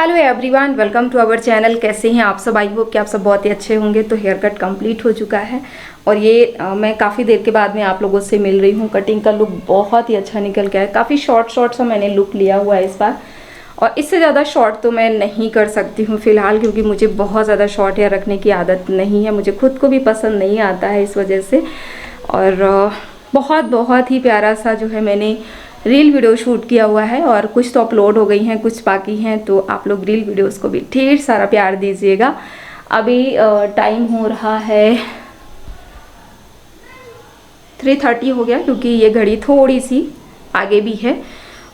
Hello everyone, welcome to our channel. कैसे हैं आप सब? आई होप कि आप सब बहुत ही अच्छे होंगे। तो हेयर कट कंप्लीट हो चुका है और ये मैं काफ़ी देर के बाद में आप लोगों से मिल रही हूँ। कटिंग का लुक बहुत ही अच्छा निकल गया है। काफ़ी शॉर्ट सा मैंने लुक लिया हुआ है इस बार, और इससे ज़्यादा शॉर्ट तो मैं नहीं कर सकती हूँ फ़िलहाल, क्योंकि मुझे बहुत ज़्यादा शॉर्ट हेयर रखने की आदत नहीं है। मुझे खुद को भी पसंद नहीं आता है इस वजह से। और बहुत ही प्यारा सा जो है मैंने रील वीडियो शूट किया हुआ है, और कुछ तो अपलोड हो गई हैं, कुछ बाकी हैं। तो आप लोग रील वीडियोस को भी ढेर सारा प्यार दीजिएगा। अभी टाइम हो रहा है 3:30 हो गया, क्योंकि ये घड़ी थोड़ी सी आगे भी है।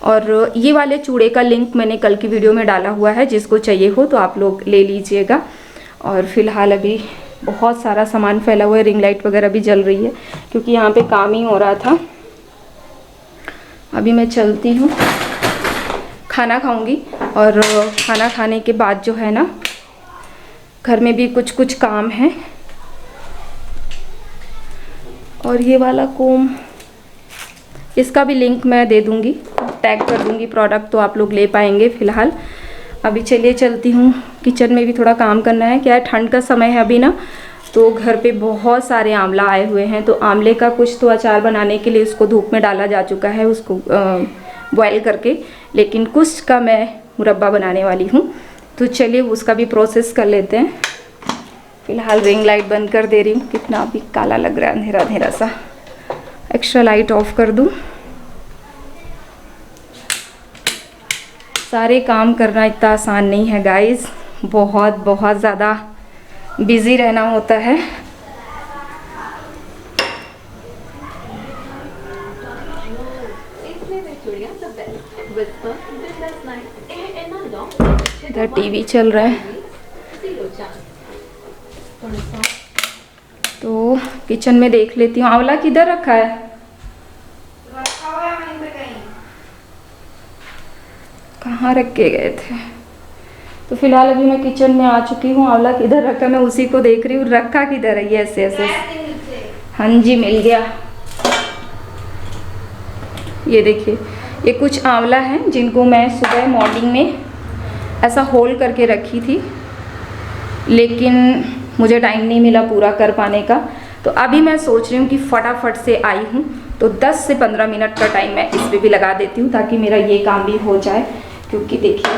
और ये वाले चूड़े का लिंक मैंने कल की वीडियो में डाला हुआ है, जिसको चाहिए हो तो आप लोग ले लीजिएगा। और फिलहाल अभी बहुत सारा सामान फैला हुआ है। रिंग लाइट वगैरह भी जल रही है, क्योंकि यहाँ पे काम ही हो रहा था। अभी मैं चलती हूँ, खाना खाऊंगी, और खाना खाने के बाद जो है ना, घर में भी कुछ काम है। और ये वाला कोम, इसका भी लिंक मैं दे दूँगी, टैग कर दूँगी प्रोडक्ट, तो आप लोग ले पाएंगे। फ़िलहाल अभी चलिए चलती हूँ। किचन में भी थोड़ा काम करना है। क्या है, ठंड का समय है अभी ना, तो घर पे बहुत सारे आंवला आए हुए हैं। तो आंवले का कुछ तो अचार बनाने के लिए उसको धूप में डाला जा चुका है, उसको बॉयल करके, लेकिन कुछ का मैं मुरब्बा बनाने वाली हूँ। तो चलिए उसका भी प्रोसेस कर लेते हैं। फ़िलहाल रिंग लाइट बंद कर दे रही हूँ। कितना अभी काला लग रहा है, अंधेरा अंधेरा सा। एक्स्ट्रा लाइट ऑफ कर दूँ। सारे काम करना इतना आसान नहीं है गाइस, बहुत ज़्यादा बिज़ी रहना होता है। इधर टीवी चल रहा है, तो किचन में देख लेती हूँ। आंवला किधर रखा है? कहाँ रख के गए थे? तो फिलहाल अभी मैं किचन में आ चुकी हूँ। आंवला किधर रखा, मैं उसी को देख रही हूँ। रखा किधर है ये? ऐसे हाँ जी, मिल गया। ये देखिए, ये कुछ आंवला है जिनको मैं सुबह मॉर्निंग में ऐसा होल करके रखी थी, लेकिन मुझे टाइम नहीं मिला पूरा कर पाने का। तो अभी मैं सोच रही हूँ कि फटाफट से आई हूँ तो 10 से 15 मिनट का टाइम मैं इस पर भी लगा देती हूँ, ताकि मेरा ये काम भी हो जाए। क्योंकि देखिए,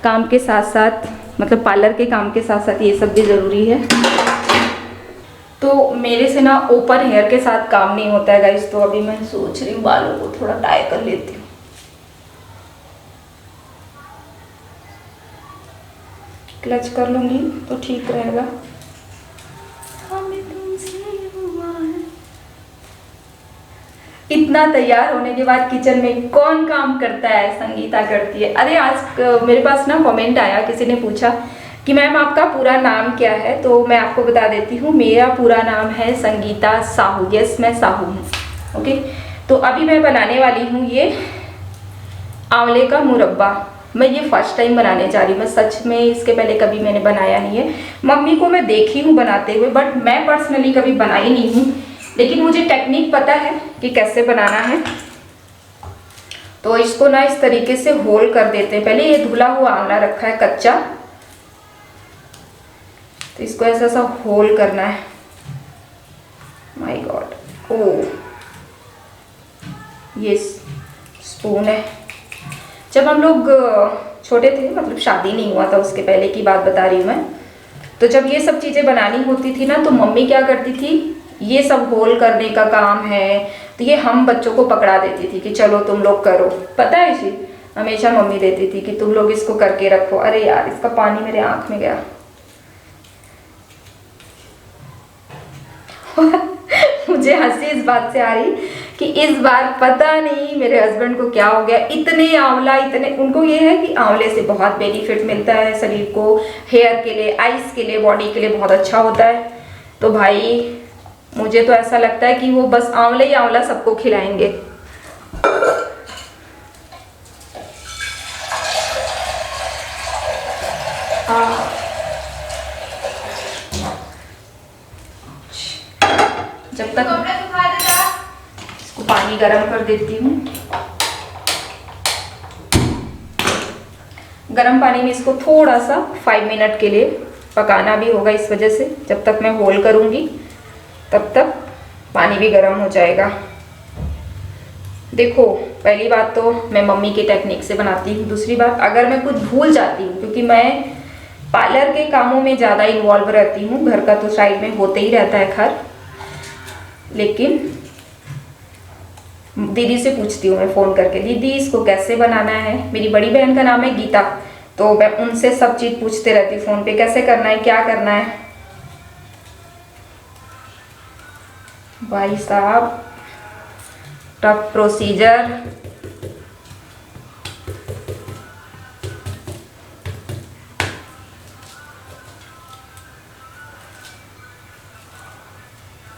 काम के साथ साथ, मतलब पार्लर के काम के साथ साथ ये सब भी ज़रूरी है। तो मेरे से ना ओपन हेयर के साथ काम नहीं होता है गाइस। तो अभी मैं सोच रही हूँ बालों को थोड़ा टाई कर लेती हूँ। क्लच कर लूँगी तो ठीक रहेगा। इतना तैयार होने के बाद किचन में कौन काम करता है? संगीता करती है। अरे आज मेरे पास ना कमेंट आया, किसी ने पूछा कि मैम आपका पूरा नाम क्या है? तो मैं आपको बता देती हूँ, मेरा पूरा नाम है संगीता साहू। यस, मैं साहू हूँ। ओके, तो अभी मैं बनाने वाली हूँ ये आंवले का मुरब्बा। मैं ये फर्स्ट टाइम बनाने जा रही हूँ। मैं सच में इसके पहले कभी मैंने बनाया नहीं है। मम्मी को मैं देखी हूँ बनाते हुए, बट मैं पर्सनली कभी बनाई नहीं हूँ। लेकिन मुझे टेक्निक पता है कि कैसे बनाना है। तो इसको ना इस तरीके से होल कर देते हैं। पहले ये धुला हुआ आंवला रखा है कच्चा, तो इसको ऐसा सा होल करना है। माय गॉड, ओह ये स्पून है। जब हम लोग छोटे थे, मतलब शादी नहीं हुआ था उसके पहले की बात बता रही हूँ मैं, तो जब ये सब चीज़ें बनानी होती थी ना, तो मम्मी क्या करती थी, ये सब होल करने का काम है तो ये हम बच्चों को पकड़ा देती थी कि चलो तुम लोग करो। पता है इसी, हमेशा मम्मी देती थी कि तुम लोग इसको करके रखो। अरे यार, इसका पानी मेरे आँख में गया। मुझे हंसी इस बात से आ रही कि इस बार पता नहीं मेरे हस्बैंड को क्या हो गया। इतने आंवला, इतने, उनको ये है कि आंवले से बहुत बेनिफिट मिलता है शरीर को, हेयर के लिए, आइज के लिए, बॉडी के लिए बहुत अच्छा होता है। तो भाई मुझे तो ऐसा लगता है कि वो बस आंवले ही आंवला सबको खिलाएंगे। जब तक इसको पानी गरम कर देती हूँ। गर्म पानी में इसको थोड़ा सा 5 मिनट के लिए पकाना भी होगा, इस वजह से जब तक मैं होल करूँगी तब तक पानी भी गर्म हो जाएगा। देखो, पहली बात तो मैं मम्मी के टेक्निक से बनाती हूँ। दूसरी बात, अगर मैं कुछ भूल जाती हूँ, क्योंकि मैं पार्लर के कामों में ज़्यादा इन्वॉल्व रहती हूँ, घर का तो साइड में होते ही रहता है खैर, लेकिन दीदी से पूछती हूँ मैं फ़ोन करके, दीदी इसको कैसे बनाना है। मेरी बड़ी बहन का नाम है गीता, तो मैं उनसे सब चीज़ पूछते रहती हूँ फ़ोन पे, कैसे करना है, क्या करना है। भाई साहब, टफ प्रोसीजर।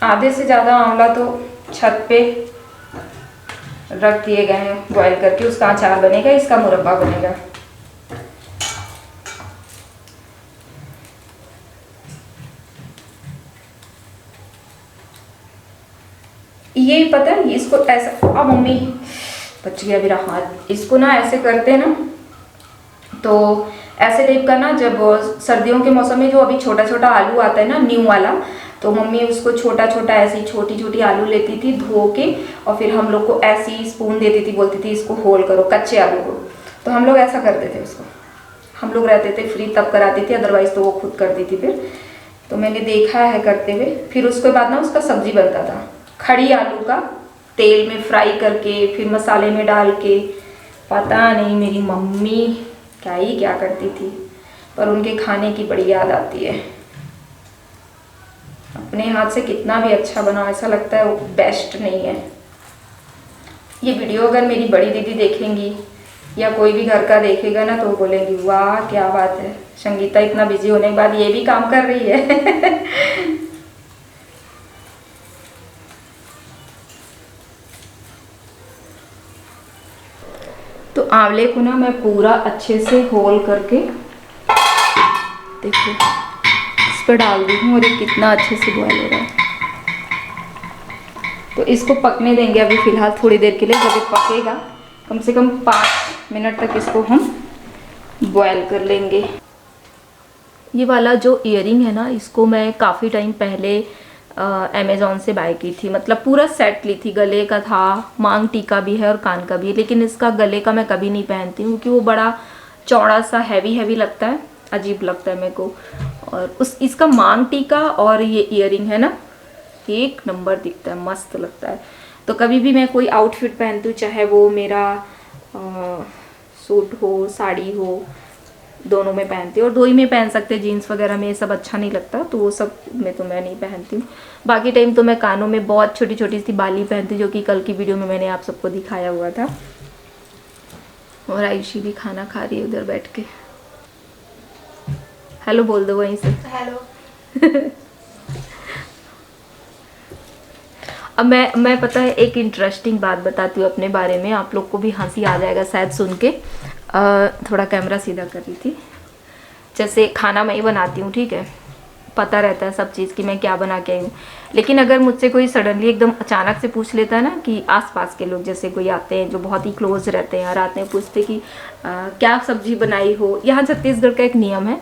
आधे से ज़्यादा आंवला तो छत पे रख दिए गए हैं बॉयल करके, उसका अचार बनेगा, इसका मुरब्बा बनेगा। ये पता है, इसको ऐसा, अब मम्मी बच गया मेरा हाथ, इसको ना ऐसे करते हैं ना, तो ऐसे टाइप का ना, जब सर्दियों के मौसम में जो अभी छोटा छोटा आलू आता है ना, न्यू वाला, तो मम्मी उसको छोटा छोटा ऐसी छोटी छोटी आलू लेती थी धो के, और फिर हम लोग को ऐसी स्पून देती थी, बोलती थी इसको होल करो, कच्चे आलू को। तो हम लोग ऐसा करते थे उसको, हम लोग रहते थे फ्री तब कराती थी, अदरवाइज तो वो खुद करती थी। फिर तो मैंने देखा है करते हुए। फिर उसके बाद ना उसका सब्जी बनता था, खड़ी आलू का तेल में फ्राई करके, फिर मसाले में डाल के, पता नहीं मेरी मम्मी क्या ही क्या करती थी, पर उनके खाने की बड़ी याद आती है। अपने हाथ से कितना भी अच्छा बना, ऐसा लगता है वो बेस्ट नहीं है। ये वीडियो अगर मेरी बड़ी दीदी देखेंगी या कोई भी घर का देखेगा ना, तो बोलेंगी वाह क्या बात है, संगीता इतना बिजी होने के बाद ये भी काम कर रही है। तो आंवले को ना मैं पूरा अच्छे से होल करके, देखो इस पर डाल दी हूँ, और ये कितना अच्छे से बॉयल हो रहा है। तो इसको पकने देंगे अभी फ़िलहाल थोड़ी देर के लिए। जब ये पकेगा, कम से कम 5 मिनट तक इसको हम बॉयल कर लेंगे। ये वाला जो ईयरिंग है ना, इसको मैं काफ़ी टाइम पहले अमेज़ॉन से बाय की थी, मतलब पूरा सेट ली थी, गले का था, मांग टीका भी है और कान का भी है, लेकिन इसका गले का मैं कभी नहीं पहनती हूँ, क्योंकि वो बड़ा चौड़ा सा हैवी हैवी लगता है, अजीब लगता है मेरे को। और इसका मांग टीका और ये ईयरिंग है ना, एक नंबर दिखता है, मस्त लगता है। तो कभी भी मैं कोई आउटफिट पहनती हूँ, चाहे वो मेरा सूट हो, साड़ी हो, दोनों में पहनती हूँ, और दो ही में पहन सकते, जीन्स वगैरह में ये सब अच्छा नहीं लगता, तो वो सब में तो मैं नहीं पहनती हूँ। बाकी टाइम तो मैं कानों में बहुत छोटी छोटी सी बाली पहनती हूँ, जो कि कल की वीडियो में मैंने आप सबको दिखाया हुआ था। और आयुषी भी खाना खा रही है उधर बैठ के। हेलो बोल दो वहीं से। हेलो। अब मैं पता है एक इंटरेस्टिंग बात बताती हूँ अपने बारे में, आप लोग को भी हंसी आ जाएगा शायद सुन के। थोड़ा कैमरा सीधा कर रही थी। जैसे खाना मैं ही बनाती हूँ, ठीक है, पता रहता है सब चीज़ कि मैं क्या बना के आई हूँ, लेकिन अगर मुझसे कोई सडनली एकदम अचानक से पूछ लेता है ना, कि आसपास के लोग जैसे कोई आते हैं जो बहुत ही क्लोज रहते हैं, और आते हैं पूछते कि क्या सब्जी बनाई हो। यहाँ छत्तीसगढ़ का एक नियम है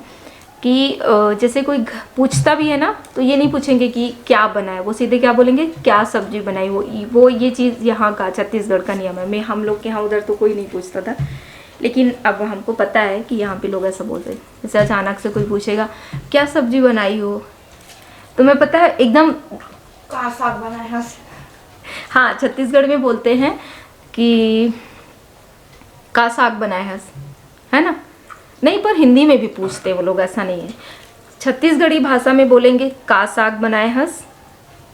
कि जैसे कोई पूछता भी है ना, तो ये नहीं पूछेंगे कि क्या बना है, वो सीधे क्या बोलेंगे, क्या सब्जी बनाई। वो ये चीज़ यहाँ का छत्तीसगढ़ का नियम है। मैं हम लोग के यहाँ उधर तो कोई नहीं पूछता था, लेकिन अब हमको पता है कि यहाँ पे लोग ऐसा बोलते हैं। जैसे अचानक से कोई पूछेगा क्या सब्जी बनाई हो, तो मैं पता है एकदम का साग बनाया। हाँ, छत्तीसगढ़ में बोलते हैं कि का साग बनाया है ना, नहीं, पर हिंदी में भी पूछते हैं वो लोग, ऐसा नहीं है। छत्तीसगढ़ी भाषा में बोलेंगे का साग बनाए हंस।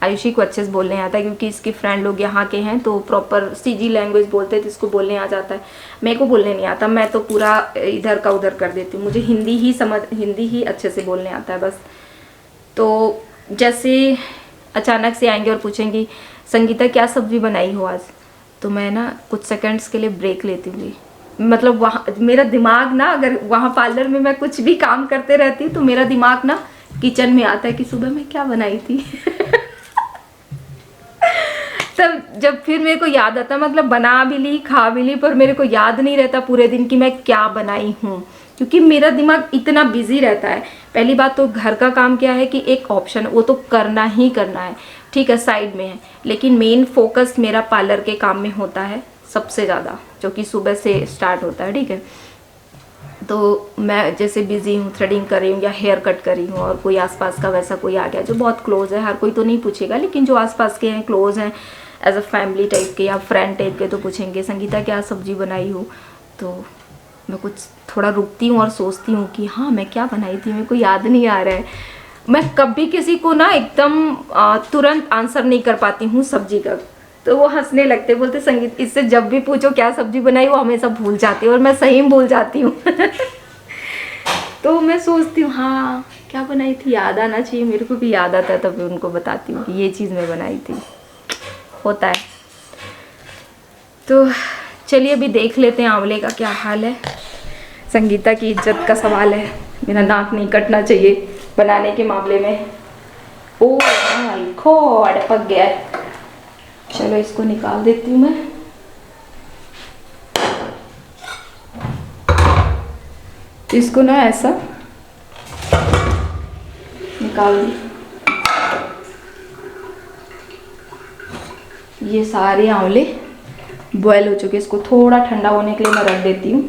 आयुषी को अच्छे से बोलने आता है, क्योंकि इसके फ्रेंड लोग यहाँ के हैं, तो प्रॉपर सीजी लैंग्वेज बोलते हैं, तो इसको बोलने आ जाता है। मेरे को बोलने नहीं आता, मैं तो पूरा इधर का उधर कर देती हूँ। मुझे हिंदी ही अच्छे से बोलने आता है बस। तो जैसे अचानक से आएंगे और पूछेंगी संगीता क्या सब्जी बनाई हो आज, तो मैं ना कुछ सेकंड्स के लिए ब्रेक लेती हूँ। मतलब वहाँ मेरा दिमाग ना, अगर वहाँ पार्लर में मैं कुछ भी काम करते रहती हूँ, तो मेरा दिमाग ना किचन में आता है कि सुबह मैं क्या बनाई थी। तब जब फिर मेरे को याद आता, मतलब बना भी ली, खा भी ली, पर मेरे को याद नहीं रहता पूरे दिन कि मैं क्या बनाई हूँ। क्योंकि मेरा दिमाग इतना बिजी रहता है। पहली बात तो घर का काम क्या है कि एक ऑप्शन, वो तो करना ही करना है, ठीक है, साइड में है, लेकिन मेन फोकस मेरा पार्लर के काम में होता है सबसे ज़्यादा, जो कि सुबह से स्टार्ट होता है, ठीक है। तो मैं जैसे बिज़ी हूँ, थ्रेडिंग कर रही हूँ या हेयर कट कर रही हूँ, और कोई आसपास का वैसा कोई आ गया जो बहुत क्लोज है, हर कोई तो नहीं पूछेगा, लेकिन जो आसपास के हैं, क्लोज हैं, एज अ फैमिली टाइप के या फ्रेंड टाइप के, तो पूछेंगे संगीता क्या सब्जी बनाई हो। तो मैं कुछ थोड़ा रुकती हूँ और सोचती हूँ कि हाँ मैं क्या बनाई थी, मेरे को याद नहीं आ रहा है। मैं कभी किसी को ना एकदम तुरंत आंसर नहीं कर पाती हूँ सब्जी का। तो वो हंसने लगते, बोलते संगीत इससे जब भी पूछो क्या सब्जी बनाई, वो हमेशा भूल जाती है, और मैं सही में भूल जाती हूँ। तो मैं सोचती हूँ हाँ क्या बनाई थी, याद आना चाहिए, मेरे को भी याद आता है, तभी उनको बताती हूँ कि ये चीज़ मैं बनाई थी, होता है। तो चलिए अभी देख लेते हैं आंवले का क्या हाल है। संगीता की इज्जत का सवाल है, मेरा नाक नहीं कटना चाहिए बनाने के मामले में। ओ माय गॉड, पक गया है। चलो इसको निकाल देती हूँ मैं। इसको ना ऐसा निकाल दी। ये सारे आंवले बॉयल हो चुके, इसको थोड़ा ठंडा होने के लिए मैं रख देती हूँ।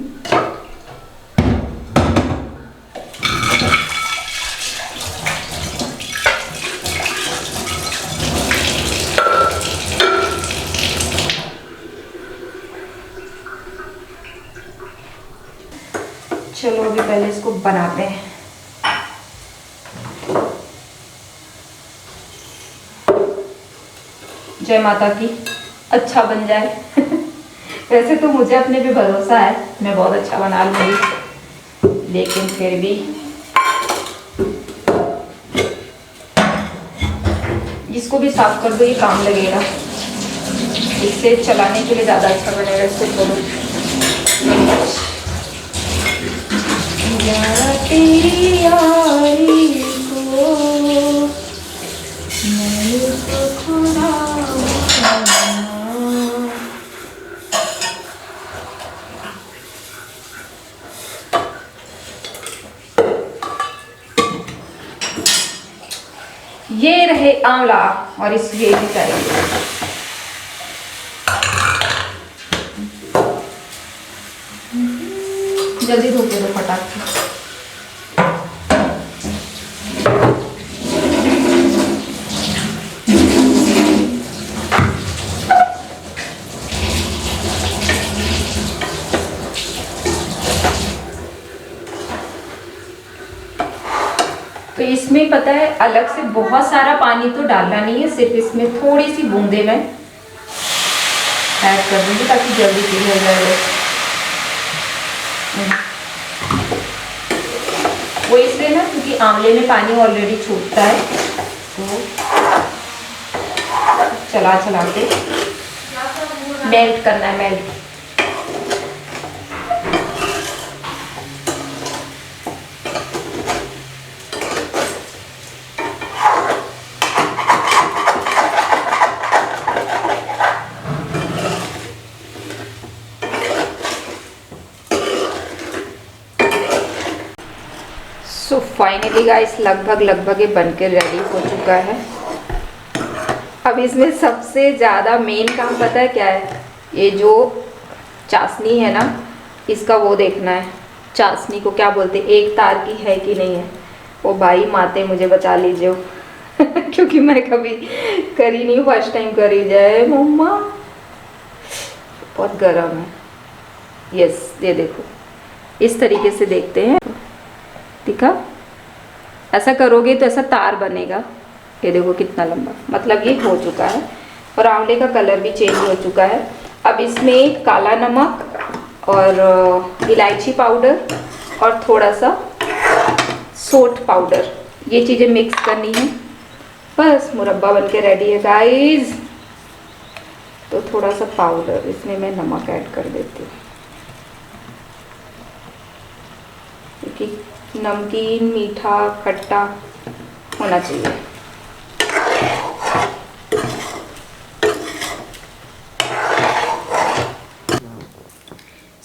चलो अभी पहले इसको बनाते हैं। जय माता की, अच्छा बन जाए। वैसे तो मुझे अपने पे भरोसा है, मैं बहुत अच्छा बना लूँगी, लेकिन फिर भी इसको भी साफ कर दो, ये काम लगेगा, इससे चलाने के लिए ज़्यादा अच्छा बनेगा। इसको छोड़ो। तेरी यारी को मैंने तो खुदा ये रहे आंवला, और इस ये भी चाहिए। जल्दी धो के दो फटाक से। तो इसमें पता है अलग से बहुत सारा पानी तो डालना नहीं है, सिर्फ इसमें थोड़ी सी बूंदे में ऐड कर दूंगी ताकि जल्दी क्लीन हो जाए। वो इसलिए ना क्योंकि आंवले में पानी ऑलरेडी छूटता है, तो चला चला के मेल्ट करना है, मेल्ट। सो फाइनली गाइस लगभग ये बनकर रेडी हो चुका है। अब इसमें सबसे ज़्यादा मेन काम पता है क्या है, ये जो चाशनी है ना, इसका वो देखना है, चाशनी को क्या बोलते हैं, एक तार की है कि नहीं है। ओ भाई माते मुझे बचा लीजिए। क्योंकि मैं कभी करी नहीं, फर्स्ट टाइम करी। जाए मम्मा, बहुत गर्म है। यस, ये देखो इस तरीके से देखते हैं, ठीक है। ऐसा करोगे तो ऐसा तार बनेगा। ये देखो कितना लंबा, मतलब ये हो चुका है, और आंवले का कलर भी चेंज हो चुका है। अब इसमें काला नमक और इलायची पाउडर और थोड़ा सा सोंठ पाउडर, ये चीज़ें मिक्स करनी है। बस मुरब्बा बनके रेडी है गाइस। तो थोड़ा सा पाउडर, इसमें मैं नमक ऐड कर देती हूँ, क्योंकि नमकीन मीठा खट्टा होना चाहिए।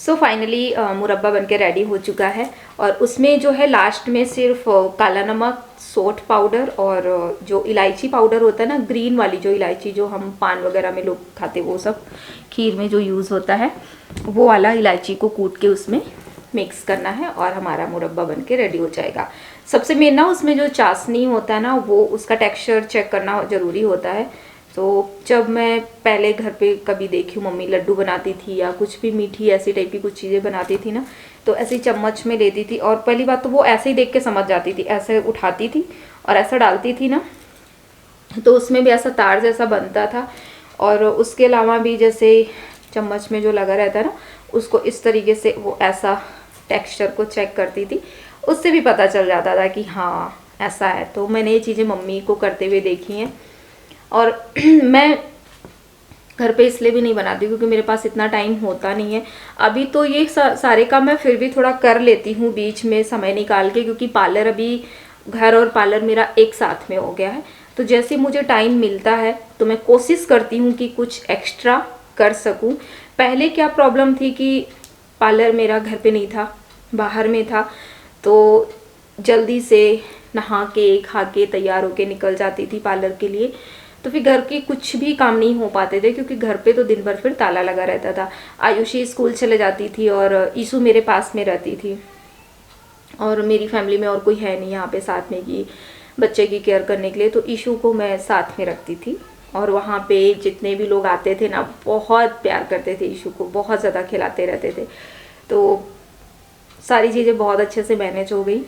सो फाइनली मुरब्बा बनके रेडी हो चुका है और उसमें जो है लास्ट में सिर्फ काला नमक, सोंठ पाउडर और जो इलायची पाउडर होता है ना, ग्रीन वाली जो इलायची जो हम पान वगैरह में लोग खाते, वो सब खीर में जो यूज़ होता है, वो वाला इलायची को कूट के उसमें मिक्स करना है और हमारा मुरब्बा बन के रेडी हो जाएगा। सबसे मेन ना उसमें जो चाशनी होता है ना, वो उसका टेक्सचर चेक करना ज़रूरी होता है। तो जब मैं पहले घर पे कभी देखी हूँ, मम्मी लड्डू बनाती थी या कुछ भी मीठी ऐसी टाइप की कुछ चीज़ें बनाती थी ना, तो ऐसे चम्मच में लेती थी और पहली बात तो वो ऐसे ही देख के समझ जाती थी, ऐसे उठाती थी और ऐसा डालती थी ना, तो उसमें भी ऐसा तार जैसा बनता था। और उसके अलावा भी जैसे चम्मच में जो लगा रहता है ना, उसको इस तरीके से वो ऐसा टेक्सचर को चेक करती थी, उससे भी पता चल जाता था कि हाँ ऐसा है। तो मैंने ये चीज़ें मम्मी को करते हुए देखी हैं। और मैं घर पे इसलिए भी नहीं बनाती क्योंकि मेरे पास इतना टाइम होता नहीं है। अभी तो ये सारे काम मैं फिर भी थोड़ा कर लेती हूँ बीच में समय निकाल के, क्योंकि पार्लर अभी, घर और पार्लर मेरा एक साथ में हो गया है। तो जैसे मुझे टाइम मिलता है तो मैं कोशिश करती हूँ कि कुछ एक्स्ट्रा कर सकूँ। पहले क्या प्रॉब्लम थी कि पार्लर मेरा घर पे नहीं था, बाहर में था, तो जल्दी से नहा के खा के तैयार होके निकल जाती थी पार्लर के लिए। तो फिर घर के कुछ भी काम नहीं हो पाते थे क्योंकि घर पे तो दिन भर फिर ताला लगा रहता था। आयुषी स्कूल चले जाती थी और ईशु मेरे पास में रहती थी और मेरी फैमिली में और कोई है नहीं यहाँ पे साथ में कि बच्चे की केयर करने के लिए, तो ईशु को मैं साथ में रखती थी। और वहाँ पे जितने भी लोग आते थे ना, बहुत प्यार करते थे ईशु को, बहुत ज़्यादा खिलाते रहते थे। तो सारी चीज़ें बहुत अच्छे से मैनेज हो गई।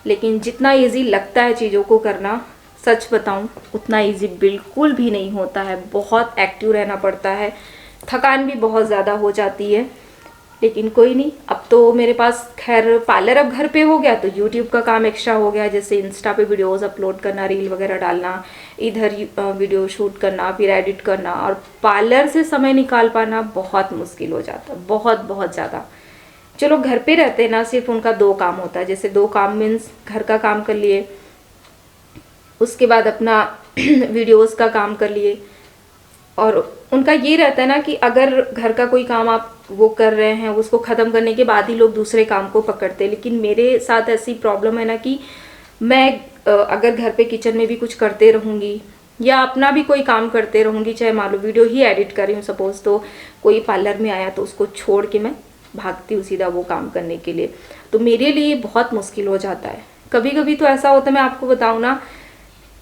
लेकिन जितना ईजी लगता है चीज़ों को करना, सच बताऊं उतना इजी बिल्कुल भी नहीं होता है। बहुत एक्टिव रहना पड़ता है, थकान भी बहुत ज़्यादा हो जाती है। लेकिन कोई नहीं, अब तो मेरे पास खैर पार्लर अब घर पे हो गया तो यूट्यूब का काम एक्स्ट्रा हो गया, जैसे इंस्टा पे वीडियोस अपलोड करना, रील वगैरह डालना, इधर वीडियो शूट करना, फिर एडिट करना, और पार्लर से समय निकाल पाना बहुत मुश्किल हो जाता है, बहुत बहुत ज़्यादा। चलो घर पे रहते ना, सिर्फ उनका 2 काम होता है, जैसे 2 काम मीन्स घर का काम कर लिए, उसके बाद अपना वीडियोस का काम कर लिए। और उनका ये रहता है ना कि अगर घर का कोई काम आप वो कर रहे हैं, उसको ख़त्म करने के बाद ही लोग दूसरे काम को पकड़ते हैं। लेकिन मेरे साथ ऐसी प्रॉब्लम है ना कि मैं अगर घर पे किचन में भी कुछ करते रहूँगी या अपना भी कोई काम करते रहूँगी, चाहे मान लो वीडियो ही एडिट कर रही हूँ सपोज़, तो कोई पार्लर में आया तो उसको छोड़ के मैं भागती हूँ सीधा वो काम करने के लिए। तो मेरे लिए बहुत मुश्किल हो जाता है। कभी कभी तो ऐसा होता है, मैं आपको बताऊँ ना,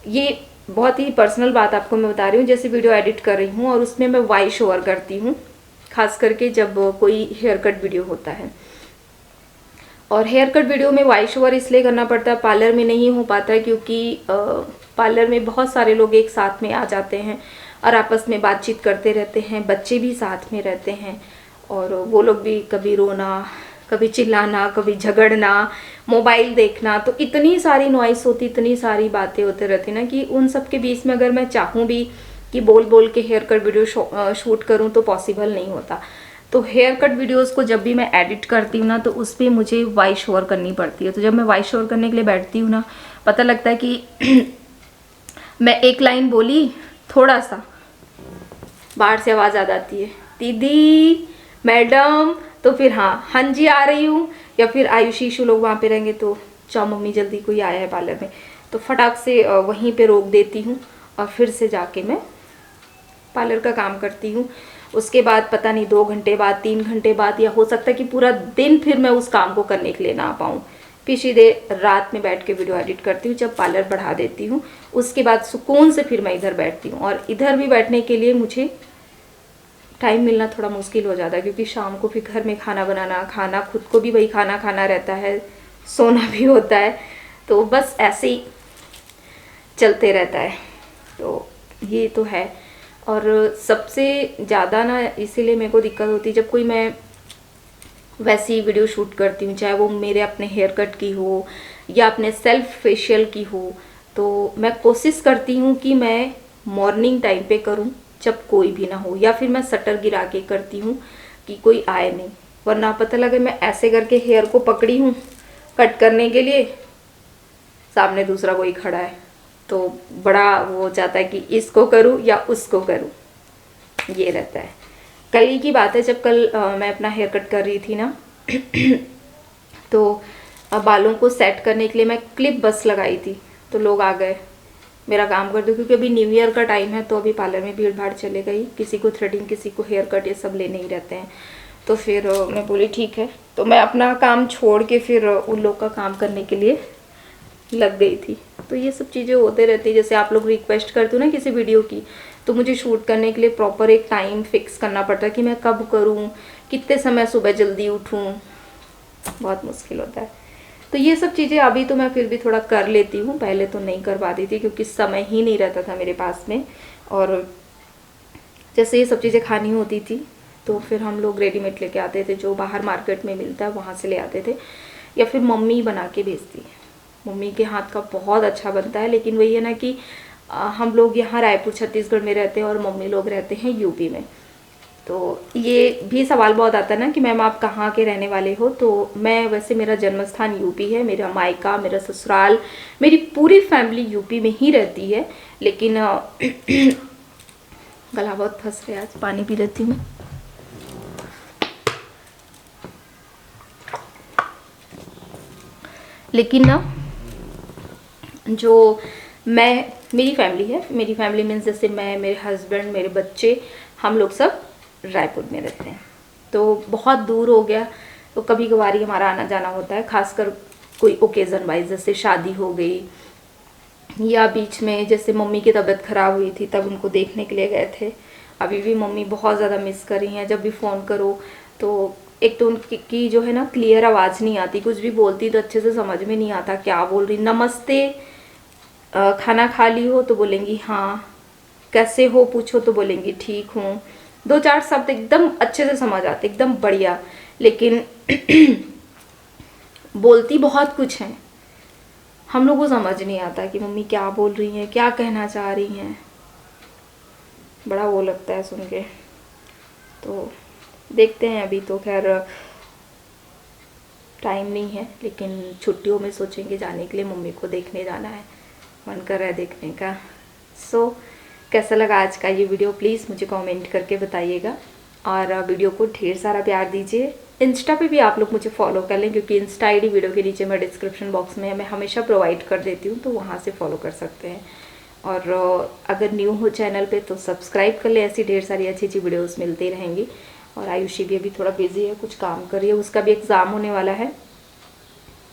ये बहुत ही पर्सनल बात आपको मैं बता रही हूँ, जैसे वीडियो एडिट कर रही हूँ और उसमें मैं वॉइस ओवर करती हूँ, खास करके जब कोई हेयर कट वीडियो होता है। और हेयर कट वीडियो में वॉइस ओवर इसलिए करना पड़ता है, पार्लर में नहीं हो पाता है क्योंकि पार्लर में बहुत सारे लोग एक साथ में आ जाते हैं और आपस में बातचीत करते रहते हैं, बच्चे भी साथ में रहते हैं और वो लोग भी कभी रोना, कभी चिल्लाना, कभी झगड़ना, मोबाइल देखना, तो इतनी सारी नॉइस होती, इतनी सारी बातें होते रहती ना कि उन सब के बीच में अगर मैं चाहूँ भी कि बोल बोल के हेयर कट वीडियो शूट करूँ तो पॉसिबल नहीं होता। तो हेयर कट वीडियोस को जब भी मैं एडिट करती हूँ ना, तो उस पर मुझे वॉइस ओवर करनी पड़ती है। तो जब मैं वॉइस ओवर करने के लिए बैठती हूँ ना, पता लगता है कि मैं एक लाइन बोली, थोड़ा सा बाहर से आवाज़ आ जाती है, दीदी, मैडम, तो फिर हाँ जी आ रही हूँ, या फिर आयुषी ईशु लोग वहाँ पे रहेंगे तो चाओ मम्मी जल्दी कोई आया है पार्लर में, तो फटाक से वहीं पे रोक देती हूँ और फिर से जाके मैं पार्लर का काम करती हूँ। उसके बाद पता नहीं 2 घंटे बाद, 3 घंटे बाद, या हो सकता है कि पूरा दिन फिर मैं उस काम को करने के लिए ना आ पाऊँ, फिर सीधे रात में बैठ के वीडियो एडिट करती हूँ, जब पार्लर बढ़ा देती हूँ उसके बाद सुकून से फिर मैं इधर बैठती हूँ। और इधर भी बैठने के लिए मुझे टाइम मिलना थोड़ा मुश्किल हो जाता है क्योंकि शाम को फिर घर में खाना बनाना, खाना खुद को भी वही खाना खाना रहता है, सोना भी होता है, तो बस ऐसे ही चलते रहता है। तो ये तो है। और सबसे ज़्यादा ना इसीलिए मेरे को दिक्कत होती है जब कोई मैं वैसी वीडियो शूट करती हूँ, चाहे वो मेरे अपने हेयर कट की हो या अपने सेल्फ फेशियल की हो, तो मैं कोशिश करती हूँ कि मैं मॉर्निंग टाइम पे करूँ जब कोई भी ना हो, या फिर मैं शटर गिरा के करती हूँ कि कोई आए नहीं, वरना पता लगे मैं ऐसे करके हेयर को पकड़ी हूँ कट करने के लिए, सामने दूसरा कोई खड़ा है, तो बड़ा वो हो जाता है कि इसको करूँ या उसको करूँ, ये रहता है। कल ही की बात है, जब कल मैं अपना हेयर कट कर रही थी ना तो बालों को सेट करने के लिए मैं क्लिप बस लगाई थी, तो लोग आ गए मेरा काम कर दो, क्योंकि अभी न्यू ईयर का टाइम है तो अभी पार्लर में भीड़ भाड़ चले गई, किसी को थ्रेडिंग, किसी को हेयर कट, ये सब लेने ही रहते हैं। तो फिर मैं बोली ठीक है, तो मैं अपना काम छोड़ के फिर उन लोग का काम करने के लिए लग गई थी। तो ये सब चीज़ें होते रहती है। जैसे आप लोग रिक्वेस्ट करते हो ना किसी वीडियो की, तो मुझे शूट करने के लिए प्रॉपर एक टाइम फिक्स करना पड़ता है कि मैं कब करूँ, कितने समय सुबह जल्दी उठूँ, बहुत मुश्किल होता है। तो ये सब चीज़ें अभी तो मैं फिर भी थोड़ा कर लेती हूँ, पहले तो नहीं कर पाती थी क्योंकि समय ही नहीं रहता था मेरे पास में। और जैसे ये सब चीज़ें खानी होती थी तो फिर हम लोग रेडीमेड लेके आते थे, जो बाहर मार्केट में मिलता है वहाँ से ले आते थे, या फिर मम्मी बना के भेजती है। मम्मी के हाथ का बहुत अच्छा बनता है, लेकिन वही है ना कि हम लोग यहाँ रायपुर छत्तीसगढ़ में रहते हैं और मम्मी लोग रहते हैं यूपी में। तो ये भी सवाल बहुत आता है ना कि मैम आप कहाँ के रहने वाले हो। तो मैं वैसे, मेरा जन्म स्थान यूपी है, मेरा मायका, मेरा ससुराल, मेरी पूरी फैमिली यूपी में ही रहती है। लेकिन गला बहुत फंस रहा है, आज पानी पी लेती हूँ। लेकिन ना जो मेरी फैमिली है, मेरी फैमिली मीन्स जैसे मैं, मेरे हस्बैंड, मेरे बच्चे, हम लोग सब रायपुर में रहते हैं। तो बहुत दूर हो गया, तो कभी कभार ही हमारा आना जाना होता है, खासकर कोई ओकेज़न वाइज, जैसे शादी हो गई या बीच में जैसे मम्मी की तबीयत ख़राब हुई थी तब उनको देखने के लिए गए थे। अभी भी मम्मी बहुत ज़्यादा मिस कर रही हैं, जब भी फ़ोन करो तो एक तो उनकी जो है ना क्लियर आवाज़ नहीं आती, कुछ भी बोलती तो अच्छे से समझ में नहीं आता क्या बोल रही। नमस्ते, खाना खा ली हो तो बोलेंगी हाँ, कैसे हो पूछो तो बोलेंगी ठीक हूँ, 2-4 शब्द एकदम अच्छे से समझ आते, एकदम बढ़िया। लेकिन बोलती बहुत कुछ हैं, हम लोग को समझ नहीं आता कि मम्मी क्या बोल रही हैं, क्या कहना चाह रही हैं। बड़ा वो लगता है सुन के। तो देखते हैं, अभी तो खैर टाइम नहीं है, लेकिन छुट्टियों में सोचेंगे जाने के लिए, मम्मी को देखने जाना है, मन कर रहा है देखने का। सो कैसा लगा आज का ये वीडियो, प्लीज़ मुझे कमेंट करके बताइएगा, और वीडियो को ढेर सारा प्यार दीजिए। इंस्टा पे भी आप लोग मुझे फॉलो कर लें, क्योंकि इंस्टा आईडी वीडियो के नीचे मैं डिस्क्रिप्शन बॉक्स में मैं हमेशा प्रोवाइड कर देती हूँ, तो वहाँ से फॉलो कर सकते हैं। और अगर न्यू हो चैनल पे तो सब्सक्राइब कर ले, ऐसी ढेर सारी अच्छी अच्छी वीडियोस मिलती रहेंगी। और आयुषी भी अभी थोड़ा बिजी है, कुछ काम कर रही है, उसका भी एग्ज़ाम होने वाला है,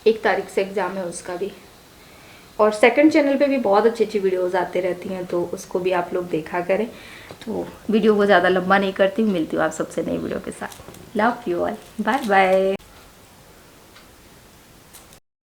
1 तारीख से एग्ज़ाम है उसका भी। और सेकंड चैनल पे भी बहुत अच्छी अच्छी वीडियोस आते रहती हैं, तो उसको भी आप लोग देखा करें। तो वीडियो को ज़्यादा लंबा नहीं करती हूँ, मिलती हूँ आप सबसे नई वीडियो के साथ। Love you all, bye bye.